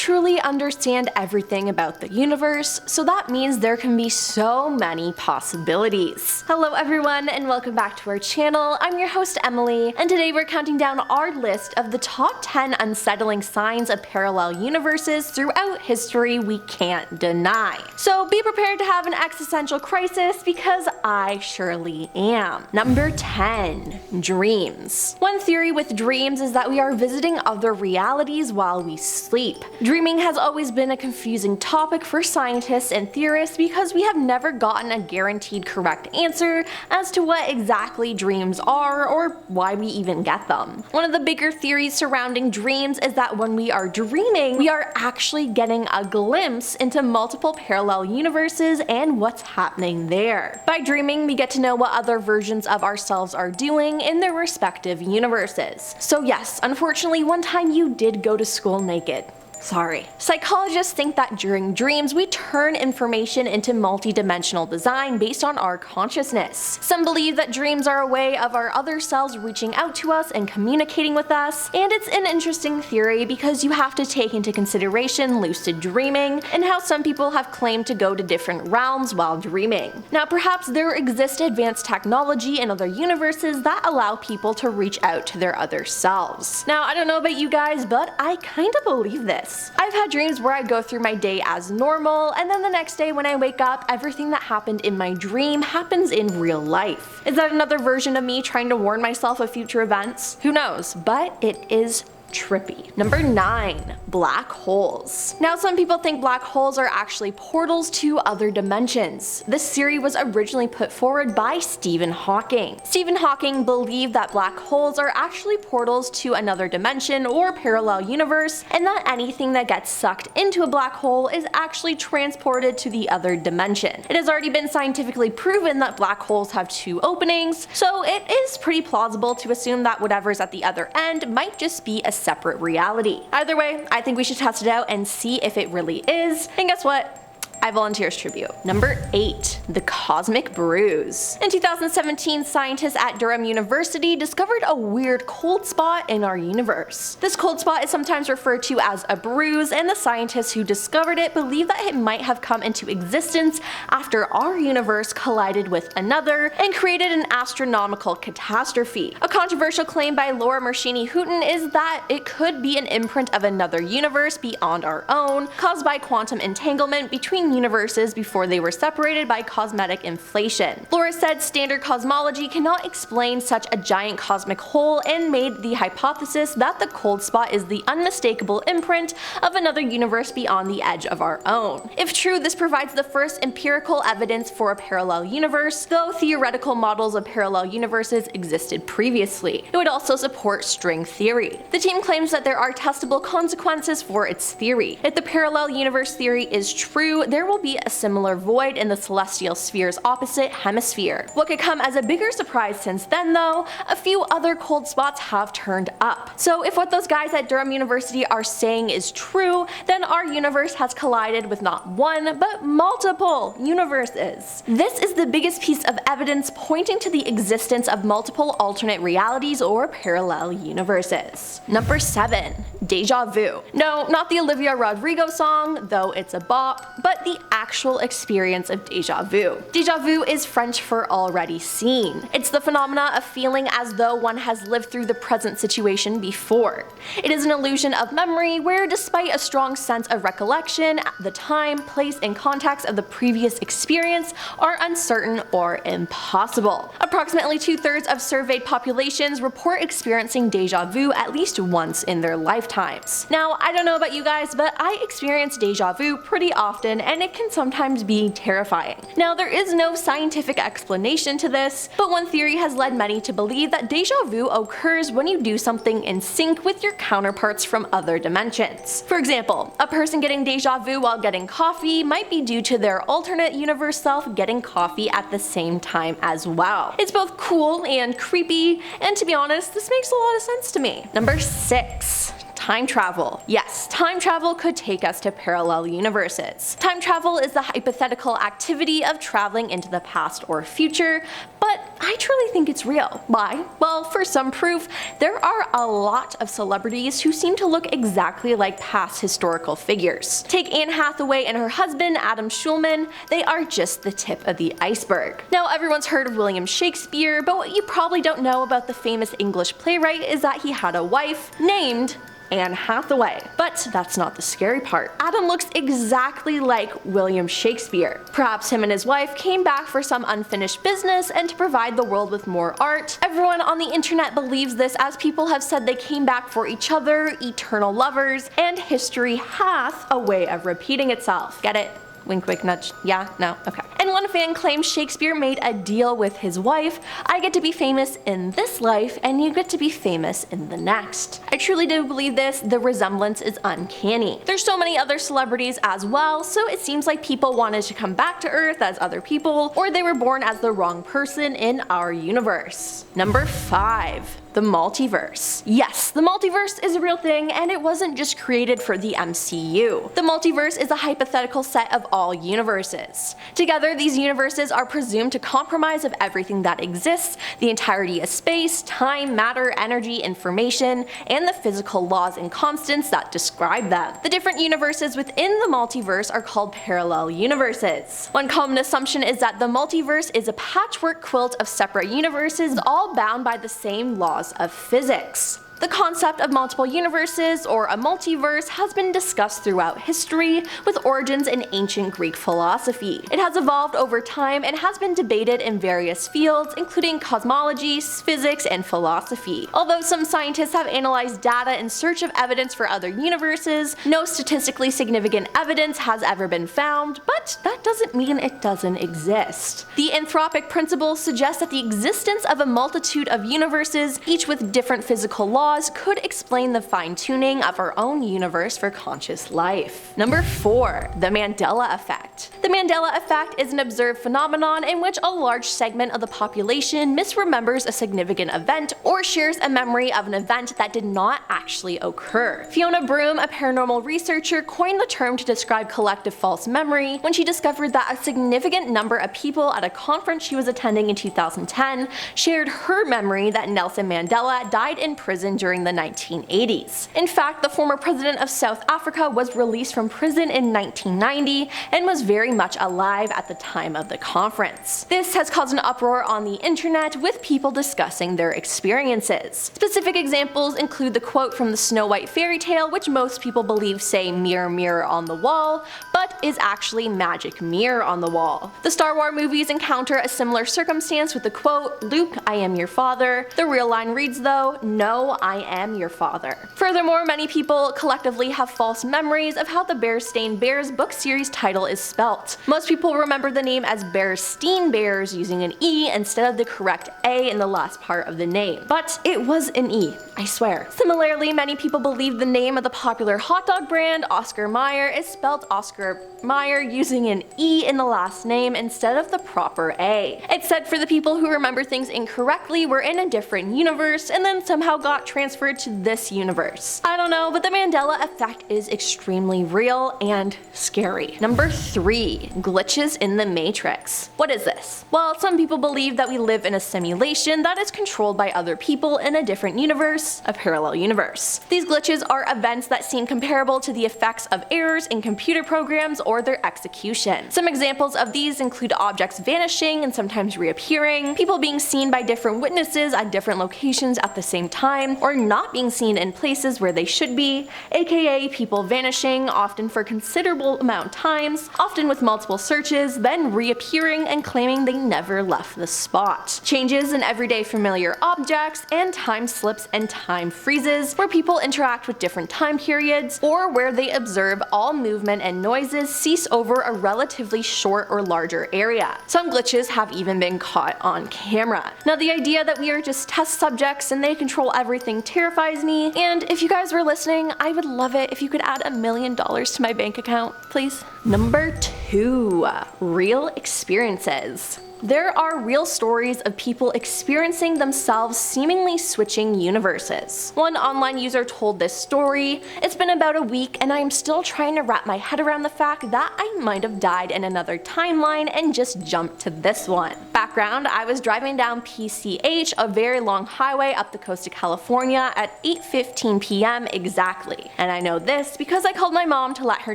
truly understand everything about the universe, so that means there can be so many possibilities. Hello everyone and welcome back to our channel. I'm your host Emily, and today we're counting down our list of the top 10 unsettling signs of parallel universes throughout history we can't deny. So be prepared to have an existential crisis, because I surely am. Number 10. Dreams. One theory with dreams is that we are visiting other realities while we sleep. Dreaming has always been a confusing topic for scientists and theorists because we have never gotten a guaranteed correct answer as to what exactly dreams are or why we even get them. One of the bigger theories surrounding dreams is that when we are dreaming, we are actually getting a glimpse into multiple parallel universes and what's happening there. By dreaming, we get to know what other versions of ourselves are doing in their respective universes. So yes, unfortunately, one time you did go to school naked. Sorry. Psychologists think that during dreams we turn information into multi-dimensional design based on our consciousness. Some believe that dreams are a way of our other selves reaching out to us and communicating with us, and it's an interesting theory because you have to take into consideration lucid dreaming and how some people have claimed to go to different realms while dreaming. Now perhaps there exists advanced technology in other universes that allow people to reach out to their other selves. Now I don't know about you guys, but I kinda believe this. I've had dreams where I go through my day as normal, and then the next day when I wake up, everything that happened in my dream happens in real life. Is that another version of me trying to warn myself of future events? Who knows, but it is trippy. Number 9. Black holes. Now some people think black holes are actually portals to other dimensions. This theory was originally put forward by Stephen Hawking. Stephen Hawking believed that black holes are actually portals to another dimension or parallel universe, and that anything that gets sucked into a black hole is actually transported to the other dimension. It has already been scientifically proven that black holes have two openings, so it is pretty plausible to assume that whatever's at the other end might just be a separate reality. Either way, I think we should test it out and see if it really is, and guess what? I volunteer as tribute. Number 8. The Cosmic Bruise. In 2017, scientists at Durham University discovered a weird cold spot in our universe. This cold spot is sometimes referred to as a bruise, and the scientists who discovered it believe that it might have come into existence after our universe collided with another and created an astronomical catastrophe. A controversial claim by Laura Mershini-Houghton is that it could be an imprint of another universe beyond our own, caused by quantum entanglement between universes before they were separated by cosmetic inflation. Laura said standard cosmology cannot explain such a giant cosmic hole and made the hypothesis that the cold spot is the unmistakable imprint of another universe beyond the edge of our own. If true, this provides the first empirical evidence for a parallel universe, though theoretical models of parallel universes existed previously. It would also support string theory. The team claims that there are testable consequences for its theory. If the parallel universe theory is true, there will be a similar void in the celestial sphere's opposite hemisphere. What could come as a bigger surprise since then though, a few other cold spots have turned up. So if what those guys at Durham University are saying is true, then our universe has collided with not one, but multiple universes. This is the biggest piece of evidence pointing to the existence of multiple alternate realities or parallel universes. Number 7. Deja Vu. No, not the Olivia Rodrigo song, though it's a bop, but the actual experience of deja vu. Deja vu is French for already seen. It's the phenomena of feeling as though one has lived through the present situation before. It is an illusion of memory where, despite a strong sense of recollection, the time, place, and context of the previous experience are uncertain or impossible. Approximately 2/3 of surveyed populations report experiencing deja vu at least once in their lifetimes. Now, I don't know about you guys, but I experience deja vu pretty often, and it can sometimes be terrifying. Now, there is no scientific explanation to this, but one theory has led many to believe that deja vu occurs when you do something in sync with your counterparts from other dimensions. For example, a person getting deja vu while getting coffee might be due to their alternate universe self getting coffee at the same time as well. It's both cool and creepy, and to be honest, this makes a lot of sense to me. Number 6. Time travel. Yes, time travel could take us to parallel universes. Time travel is the hypothetical activity of traveling into the past or future, but I truly think it's real. Why? Well, for some proof, there are a lot of celebrities who seem to look exactly like past historical figures. Take Anne Hathaway and her husband, Adam Schulman. They are just the tip of the iceberg. Now, everyone's heard of William Shakespeare, but what you probably don't know about the famous English playwright is that he had a wife named Anne Hathaway. But that's not the scary part. Adam looks exactly like William Shakespeare. Perhaps him and his wife came back for some unfinished business and to provide the world with more art. Everyone on the internet believes this, as people have said they came back for each other, eternal lovers, and history hath a way of repeating itself. Get it? Wink, wink, nudge. Yeah? No? Okay. And one fan claims Shakespeare made a deal with his wife. I get to be famous in this life, and you get to be famous in the next. I truly do believe this. The resemblance is uncanny. There's so many other celebrities as well, so it seems like people wanted to come back to Earth as other people, or they were born as the wrong person in our universe. Number 5. The multiverse. Yes, the multiverse is a real thing, and it wasn't just created for the MCU. The multiverse is a hypothetical set of all universes. Together, these universes are presumed to comprise of everything that exists, the entirety of space, time, matter, energy, information, and the physical laws and constants that describe them. The different universes within the multiverse are called parallel universes. One common assumption is that the multiverse is a patchwork quilt of separate universes, all bound by the same laws of physics. The concept of multiple universes, or a multiverse, has been discussed throughout history, with origins in ancient Greek philosophy. It has evolved over time and has been debated in various fields, including cosmology, physics, and philosophy. Although some scientists have analyzed data in search of evidence for other universes, no statistically significant evidence has ever been found, but that doesn't mean it doesn't exist. The anthropic principle suggests that the existence of a multitude of universes, each with different physical laws, could explain the fine-tuning of our own universe for conscious life. Number 4. The Mandela Effect. The Mandela Effect is an observed phenomenon in which a large segment of the population misremembers a significant event or shares a memory of an event that did not actually occur. Fiona Broome, a paranormal researcher, coined the term to describe collective false memory when she discovered that a significant number of people at a conference she was attending in 2010 shared her memory that Nelson Mandela died in prison during the 1980s. In fact, the former president of South Africa was released from prison in 1990 and was very much alive at the time of the conference. This has caused an uproar on the internet, with people discussing their experiences. Specific examples include the quote from the Snow White fairy tale, which most people believe say "mirror, mirror on the wall," but is actually "magic mirror on the wall." The Star Wars movies encounter a similar circumstance with the quote, "Luke, I am your father." The real line reads though, "No, I am your father." Furthermore, many people collectively have false memories of how the Bearstein Bears book series title is spelt. Most people remember the name as Bearstein Bears using an E instead of the correct A in the last part of the name. But it was an E, I swear. Similarly, many people believe the name of the popular hot dog brand, Oscar Mayer, is spelled Oscar Mayer using an E in the last name instead of the proper A. It's said for the people who remember things incorrectly were in a different universe and then somehow got transferred to this universe. I don't know, but the Mandela Effect is extremely real and scary. Number 3. Glitches in the Matrix. What is this? Well, some people believe that we live in a simulation that is controlled by other people in a different universe, a parallel universe. These glitches are events that seem comparable to the effects of errors in computer programs or their execution. Some examples of these include objects vanishing and sometimes reappearing, people being seen by different witnesses at different locations at the same time, or not being seen in places where they should be, aka people vanishing, often for considerable amount of times, often with multiple searches, then reappearing and claiming they never left the spot. Changes in everyday familiar objects, and time slips and time freezes, where people interact with different time periods, or where they observe all movement and noises cease over a relatively short or larger area. Some glitches have even been caught on camera. Now, the idea that we are just test subjects and they control everything terrifies me, and if you guys were listening, I would love it if you could add $1 million to my bank account, please. Number 2. Real experiences. There are real stories of people experiencing themselves seemingly switching universes. One online user told this story: "It's been about a week and I am still trying to wrap my head around the fact that I might have died in another timeline and just jumped to this one." Background: I was driving down PCH, a very long highway up the coast of California, at 8:15 p.m. exactly. And I know this because I called my mom to let her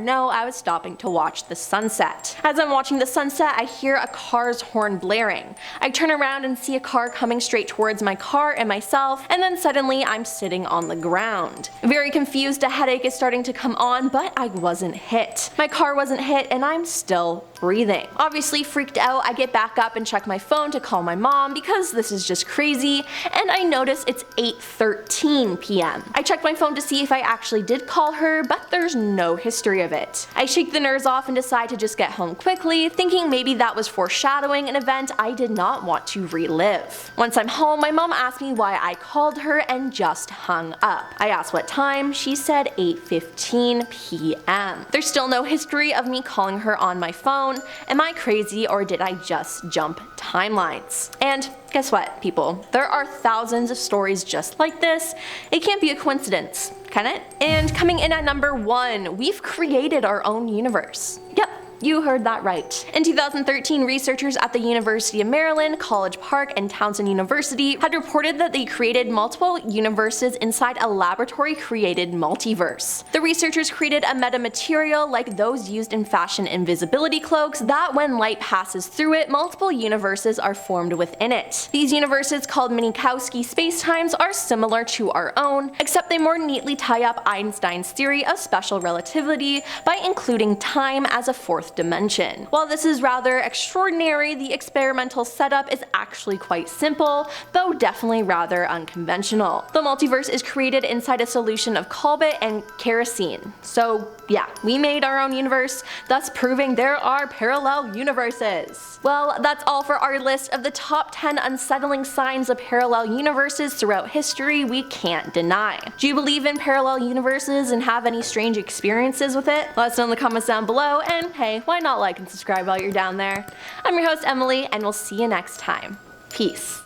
know I was stopping to watch the sunset. As I'm watching the sunset, I hear a car's horn blaring. I turn around and see a car coming straight towards my car and myself, and then suddenly I'm sitting on the ground. Very confused, a headache is starting to come on, but I wasn't hit. My car wasn't hit and I'm still breathing. Obviously freaked out, I get back up and check my phone to call my mom because this is just crazy, and I notice it's 8:13 p.m. I check my phone to see if I actually did call her, but there's no history of it. I shake the nerves off and decide to just get home quickly, thinking maybe that was foreshadowing an event I did not want to relive. Once I'm home, my mom asked me why I called her and just hung up. I asked what time, she said 8:15 p.m. There's still no history of me calling her on my phone. Am I crazy or did I just jump timelines? And guess what, people? There are thousands of stories just like this. It can't be a coincidence, can it? And coming in at number 1, we've created our own universe. Yep. You heard that right. In 2013, researchers at the University of Maryland, College Park, and Towson University had reported that they created multiple universes inside a laboratory-created multiverse. The researchers created a metamaterial like those used in fashion invisibility cloaks that when light passes through it, multiple universes are formed within it. These universes, called Minkowski spacetimes, are similar to our own, except they more neatly tie up Einstein's theory of special relativity by including time as a fourth dimension. While this is rather extraordinary, the experimental setup is actually quite simple, though definitely rather unconventional. The multiverse is created inside a solution of colbit and kerosene. So yeah, we made our own universe, thus proving there are parallel universes. Well, that's all for our list of the top 10 unsettling signs of parallel universes throughout history we can't deny. Do you believe in parallel universes and have any strange experiences with it? Let us know in the comments down below, and hey, why not like and subscribe while you're down there? I'm your host Emily, and we'll see you next time. Peace.